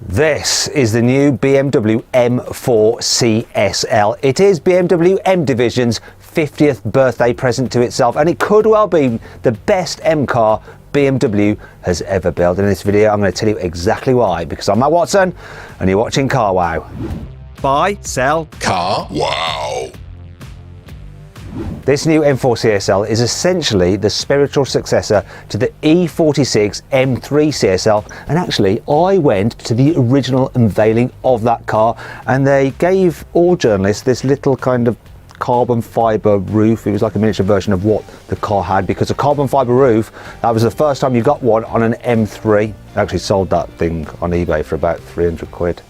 This is the new BMW M4 CSL. It is BMW M Division's 50th birthday present to itself, and it could well be the best M car BMW has ever built. In this video, I'm going to tell you exactly why, because I'm Matt Watson, and you're watching CarWow. Buy, sell, CarWow. This new M4 CSL is essentially the spiritual successor to the E46 M3 CSL, and actually I went to the original unveiling of that car, and they gave all journalists this little kind of carbon fibre roof. It was like a miniature version of what the car had, because a carbon fibre roof, that was the first time you got one on an M3. I actually sold that thing on eBay for about 300 quid.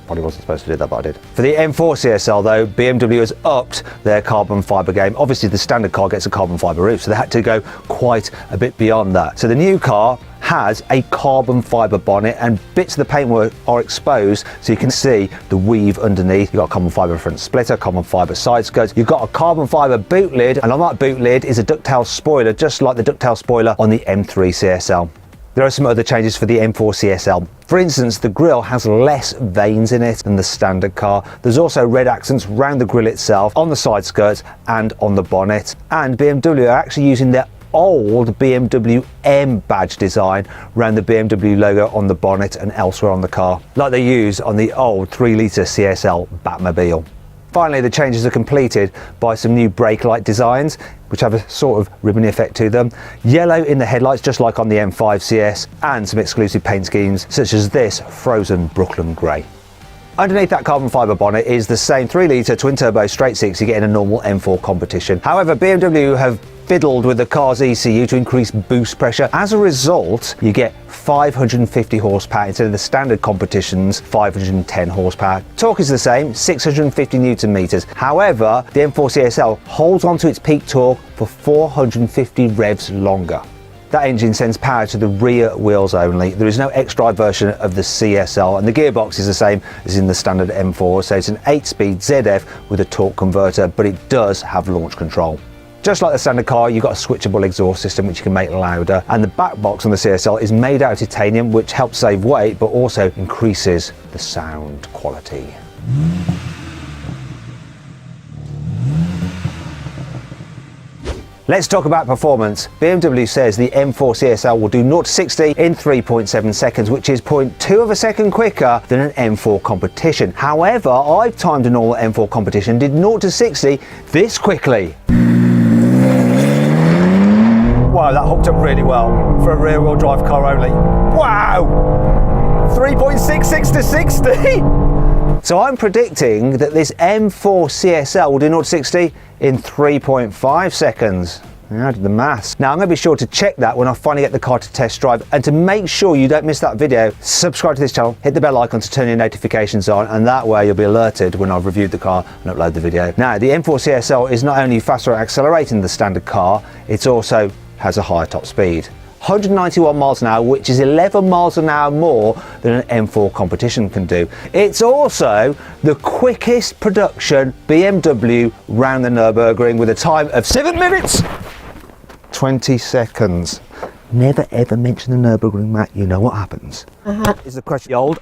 Probably wasn't supposed to do that, but I did. For the M4 CSL though, BMW has upped their carbon fibre game. Obviously the standard car gets a carbon fibre roof, so they had to go quite a bit beyond that. So the new car has a carbon fibre bonnet, and bits of the paintwork are exposed so you can see the weave underneath. You've got a carbon fibre front splitter, carbon fibre side skirts, you've got a carbon fibre boot lid, and on that boot lid is a ducktail spoiler, just like the ducktail spoiler on the M3 CSL. There are some other changes for the M4 CSL. For instance, the grille has less veins in it than the standard car. There's also red accents around the grille itself, on the side skirts and on the bonnet. And BMW are actually using their old BMW M badge design around the BMW logo on the bonnet and elsewhere on the car, like they use on the old 3-litre CSL Batmobile. Finally, the changes are completed by some new brake light designs, which have a sort of ribbon effect to them. Yellow in the headlights, just like on the M5 CS, and some exclusive paint schemes, such as this frozen Brooklyn Grey. Underneath that carbon fibre bonnet is the same 3-litre twin-turbo straight six you get in a normal M4 competition. However, BMW have fiddled with the car's ECU to increase boost pressure. As a result, you get 550 horsepower instead of the standard competition's 510 horsepower. Torque is the same, 650 newton meters. However, the M4 CSL holds onto its peak torque for 450 revs longer. That engine sends power to the rear wheels only. There is no X-Drive version of the CSL, and the gearbox is the same as in the standard M4, so it's an 8-speed ZF with a torque converter, but it does have launch control. Just like the standard car, you've got a switchable exhaust system which you can make louder, and the back box on the CSL is made out of titanium, which helps save weight but also increases the sound quality. Let's talk about performance. BMW says the M4 CSL will do 0 to 60 in 3.7 seconds, which is 0.2 of a second quicker than an M4 competition. However, I've timed a normal M4 competition, did 0 to 60 this quickly. Wow, that hooked up really well for a rear-wheel drive car only. Wow! 3.66 to 60! So I'm predicting that this M4 CSL will do 0 to 60 in 3.5 seconds. I did the maths. Now I'm going to be sure to check that when I finally get the car to test drive, and to make sure you don't miss that video, subscribe to this channel, hit the bell icon to turn your notifications on, and that way you'll be alerted when I've reviewed the car and upload the video. Now the M4 CSL is not only faster at accelerating than the standard car, it's also has a higher top speed. 191 miles an hour, which is 11 miles an hour more than an M4 competition can do. It's also the quickest production BMW round the Nürburgring, with a time of 7 minutes 20 seconds. Never ever mention the Nürburgring, Matt, you know what happens. Is the question old?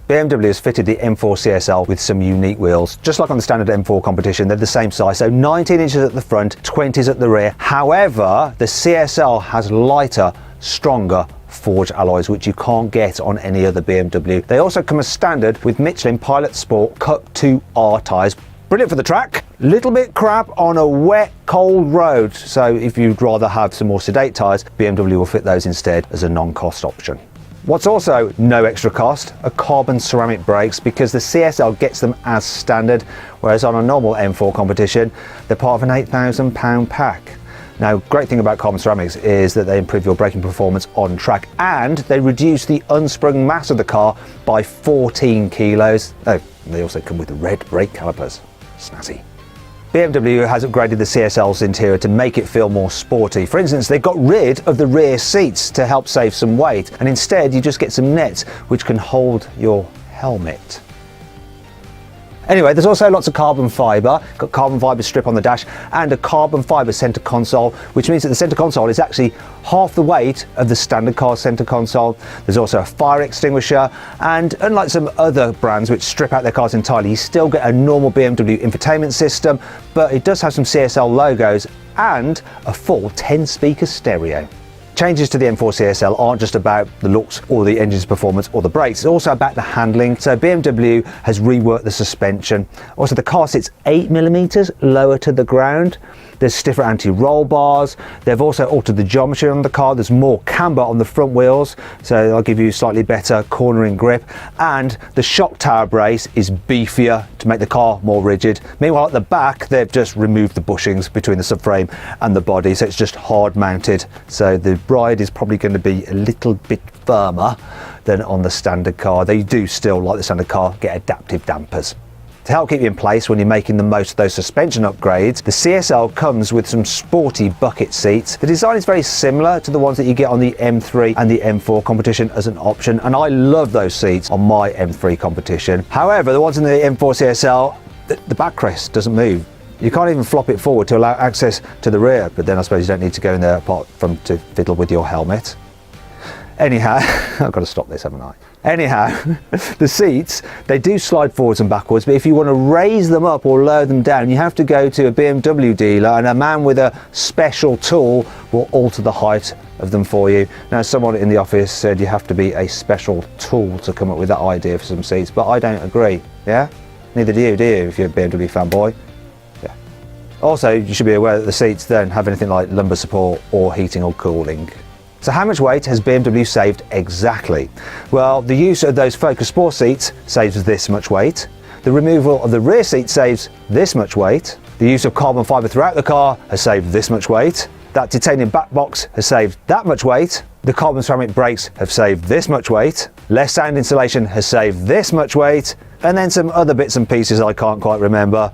BMW has fitted the M4 CSL with some unique wheels. Just like on the standard M4 competition, they're the same size, so 19 inches at the front, 20s at the rear. However, the CSL has lighter, stronger forged alloys, which you can't get on any other BMW. They also come as standard with Michelin Pilot Sport Cut 2R tyres. Brilliant for the track, little bit crap on a wet, cold road. So if you'd rather have some more sedate tyres, BMW will fit those instead as a non-cost option. What's also no extra cost are carbon ceramic brakes, because the CSL gets them as standard, whereas on a normal M4 competition, they're part of an £8,000 pack. Now, great thing about carbon ceramics is that they improve your braking performance on track, and they reduce the unsprung mass of the car by 14 kilos. Oh, they also come with red brake calipers. Snazzy. BMW has upgraded the CSL's interior to make it feel more sporty. For instance, they got rid of the rear seats to help save some weight, and instead you just get some nets which can hold your helmet. Anyway, there's also lots of carbon fibre. Got carbon fibre strip on the dash and a carbon fibre centre console, which means that the centre console is actually half the weight of the standard car centre console. There's also a fire extinguisher, and unlike some other brands which strip out their cars entirely, you still get a normal BMW infotainment system, but it does have some CSL logos and a full 10-speaker stereo. Changes to the M4 CSL aren't just about the looks or the engine's performance or the brakes, it's also about the handling. So BMW has reworked the suspension. Also, the car sits 8mm lower to the ground. There's stiffer anti-roll bars. They've also altered the geometry on the car. There's more camber on the front wheels, so they'll give you slightly better cornering grip. And the shock tower brace is beefier to make the car more rigid. Meanwhile, at the back, they've just removed the bushings between the subframe and the body, so it's just hard mounted. So the ride is probably going to be a little bit firmer than on the standard car. They do still, like the standard car, get adaptive dampers. To help keep you in place when you're making the most of those suspension upgrades, the CSL comes with some sporty bucket seats. The design is very similar to the ones that you get on the M3 and the M4 competition as an option, and I love those seats on my M3 competition. However, the ones in the M4 CSL, the backrest doesn't move. You can't even flop it forward to allow access to the rear, but then I suppose you don't need to go in there apart from to fiddle with your helmet. Anyhow, I've got to stop this, haven't I? Anyhow, the seats, they do slide forwards and backwards, but if you want to raise them up or lower them down, you have to go to a BMW dealer, and a man with a special tool will alter the height of them for you. Now, someone in the office said you have to be a special tool to come up with that idea for some seats, but I don't agree, yeah? Neither do you, if you're a BMW fanboy? Yeah. Also, you should be aware that the seats don't have anything like lumbar support or heating or cooling. So how much weight has BMW saved exactly? Well, the use of those Focus Sport seats saves this much weight. The removal of the rear seat saves this much weight. The use of carbon fibre throughout the car has saved this much weight. That titanium back box has saved that much weight. The carbon ceramic brakes have saved this much weight. Less sound insulation has saved this much weight. And then some other bits and pieces I can't quite remember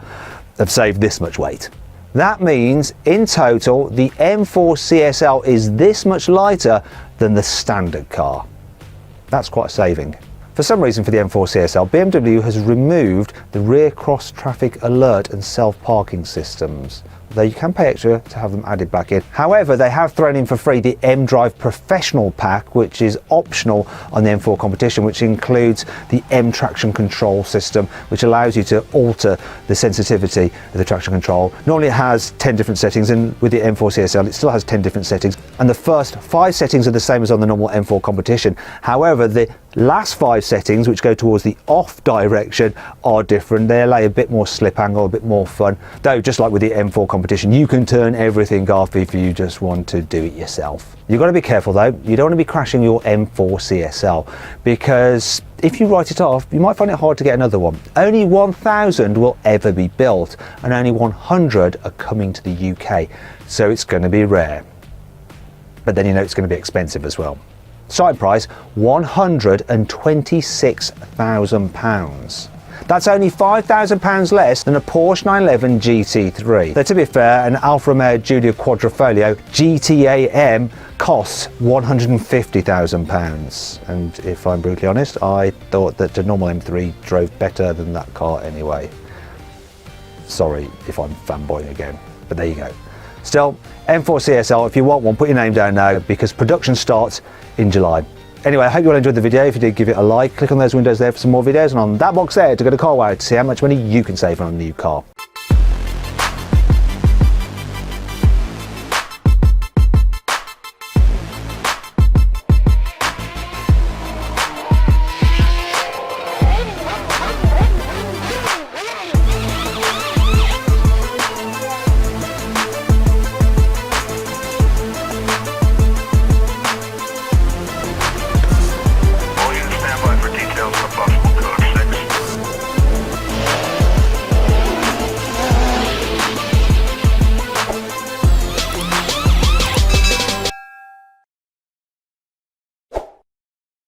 have saved this much weight. That means, in total, the M4 CSL is this much lighter than the standard car. That's quite a saving. For some reason, for the M4 CSL, BMW has removed the rear cross traffic alert and self-parking systems, though you can pay extra to have them added back in. However, they have thrown in for free the M-Drive Professional Pack, which is optional on the M4 competition, which includes the M traction control system, which allows you to alter the sensitivity of the traction control. Normally it has 10 different settings, and with the M4 CSL it still has 10 different settings, and the first 5 settings are the same as on the normal M4 competition. However, the last 5 settings, which go towards the off direction, are different. They allow a bit more slip angle, a bit more fun, though just like with the M4 competition, you can turn everything off if you just want to do it yourself. You've got to be careful though, you don't want to be crashing your M4 CSL, because if you write it off, you might find it hard to get another one. Only 1,000 will ever be built, and only 100 are coming to the UK, so it's going to be rare. But then you know it's going to be expensive as well. Site price, £126,000. That's only £5,000 less than a Porsche 911 GT3. Though to be fair, an Alfa Romeo Giulia Quadrifoglio GTAM costs £150,000. And if I'm brutally honest, I thought that the normal M3 drove better than that car anyway. Sorry if I'm fanboying again, but there you go. Still, M4 CSL, if you want one, put your name down now, because production starts in July. Anyway, I hope you all enjoyed the video. If you did, give it a like. Click on those windows there for some more videos, and on that box there to go to CarWow to see how much money you can save on a new car.